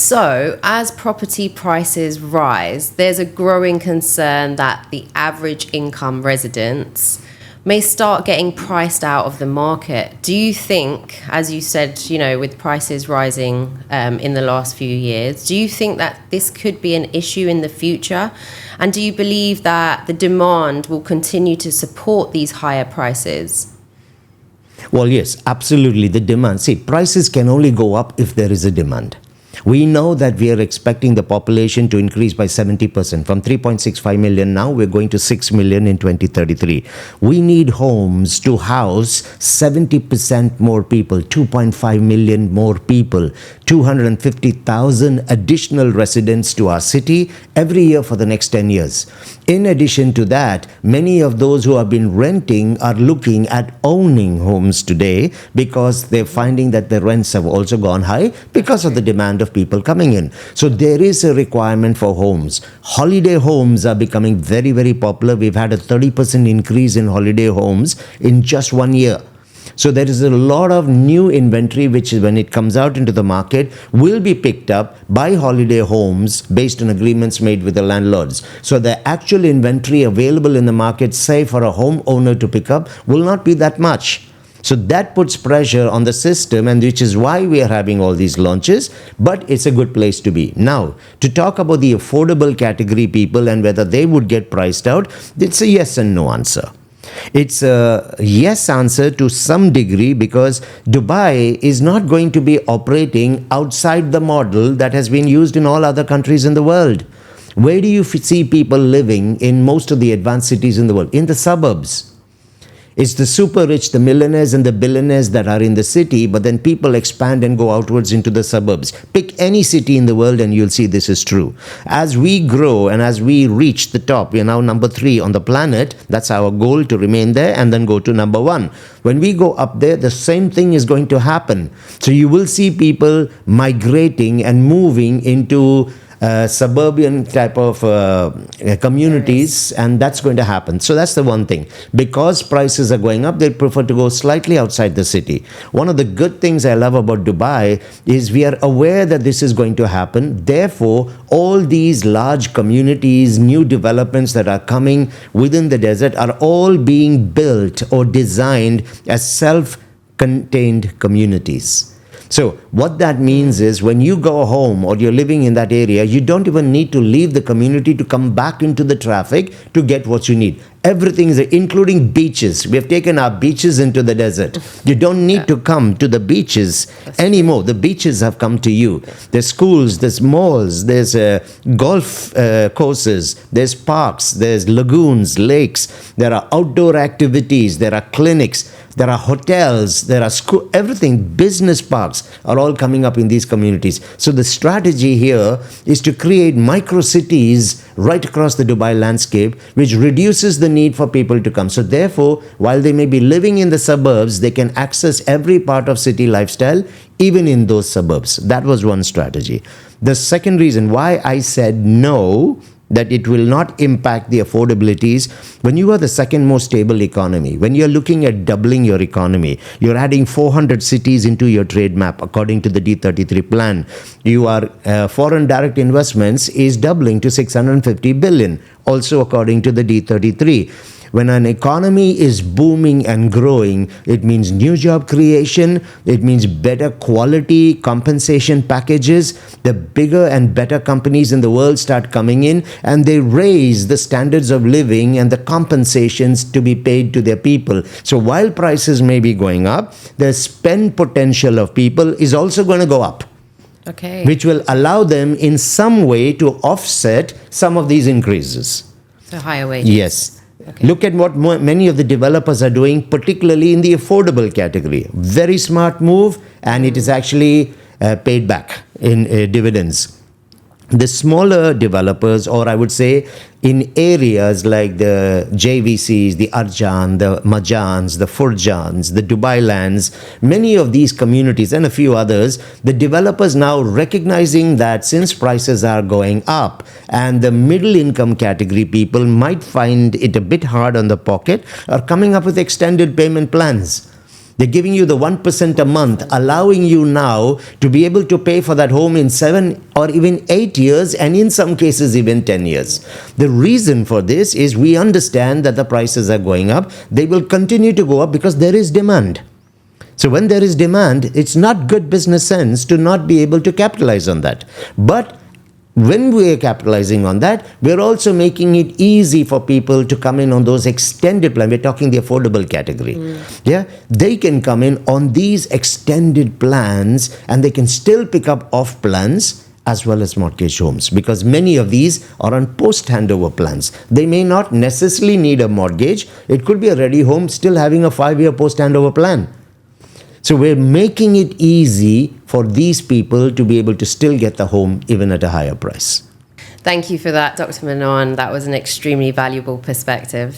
So, as property prices rise, there's a growing concern that the average income residents may start getting priced out of the market. Do you think, as you said, with prices rising in the last few years, do you think that this could be an issue in the future? And do you believe that the demand will continue to support these higher prices? Well, yes, absolutely. The demand. See, prices can only go up if there is a demand. We know that we are expecting the population to increase by 70%. From 3.65 million now, we're going to 6 million in 2033. We need homes to house 70% more people, 2.5 million more people, 250,000 additional residents to our city every year for the next 10 years. In addition to that, many of those who have been renting are looking at owning homes today because they're finding that the rents have also gone high because of the demand of people coming in. So there is a requirement for homes. Holiday homes are becoming very, very popular. We've had a 30% increase in holiday homes in just 1 year. So there is a lot of new inventory which, when it comes out into the market, will be picked up by holiday homes based on agreements made with the landlords. So the actual inventory available in the market, say for a homeowner to pick up, will not be that much. So that puts pressure on the system, and which is why we are having all these launches, but it's a good place to be. Now, to talk about the affordable category people and whether they would get priced out, it's a yes and no answer. It's a yes answer to some degree because Dubai is not going to be operating outside the model that has been used in all other countries in the world. Where do you see people living in most of the advanced cities in the world? In the suburbs. It's the super rich, the millionaires and the billionaires that are in the city, but then people expand and go outwards into the suburbs. Pick any city in the world and you'll see this is true. As we grow and as we reach the top, we are now number 3 on the planet. That's our goal, to remain there and then go to number 1. When we go up there, the same thing is going to happen. So you will see people migrating and moving into suburban type of communities, and that's going to happen. So that's the one thing. Because prices are going up, they prefer to go slightly outside the city. One of the good things I love about Dubai is we are aware that this is going to happen. Therefore, all these large communities, new developments that are coming within the desert are all being built or designed as self-contained communities. So what that means is when you go home or you're living in that area, you don't even need to leave the community to come back into the traffic to get what you need. Everything is, including beaches. We have taken our beaches into the desert. You don't need to come to the beaches anymore. The beaches have come to you. There's schools, there's malls, there's golf courses, there's parks, there's lagoons, lakes. There are outdoor activities, there are clinics, there are hotels, there are school, everything, business parks are all coming up in these communities. So the strategy here is to create micro cities right across the Dubai landscape, which reduces the need for people to come. So therefore, while they may be living in the suburbs, they can access every part of city lifestyle, even in those suburbs. That was one strategy. The second reason why I said no, that it will not impact the affordabilities, when you are the second most stable economy, when you're looking at doubling your economy, you're adding 400 cities into your trade map according to the D33 plan. You are foreign direct investments is doubling to 650 billion, also according to the D33. When an economy is booming and growing, it means new job creation, it means better quality compensation packages. The bigger and better companies in the world start coming in and they raise the standards of living and the compensations to be paid to their people. So while prices may be going up, the spend potential of people is also going to go up. Okay. Which will allow them in some way to offset some of these increases. So higher wages. Yes. Okay. Look at what many of the developers are doing, particularly in the affordable category. Very smart move, and it is actually paid back in dividends. The smaller developers, or I would say in areas like the JVCs, the Arjan, the Majans, the Furjans, the Dubai lands, many of these communities and a few others, the developers now recognizing that since prices are going up and the middle income category people might find it a bit hard on the pocket, are coming up with extended payment plans. They're giving you the 1% a month, allowing you now to be able to pay for that home in 7 or even 8 years, and in some cases even 10 years. The reason for this is we understand that the prices are going up. They will continue to go up because there is demand. So when there is demand, it's not good business sense to not be able to capitalize on that. But when we are capitalizing on that, we're also making it easy for people to come in on those extended plans. We're talking the affordable category. Yeah, they can come in on these extended plans and they can still pick up off plans as well as mortgage homes, because many of these are on post-handover plans. They may not necessarily need a mortgage. It could be a ready home still having a 5-year post-handover plan. So we're making it easy for these people to be able to still get the home even at a higher price. Thank you for that, Dr. Menon. That was an extremely valuable perspective.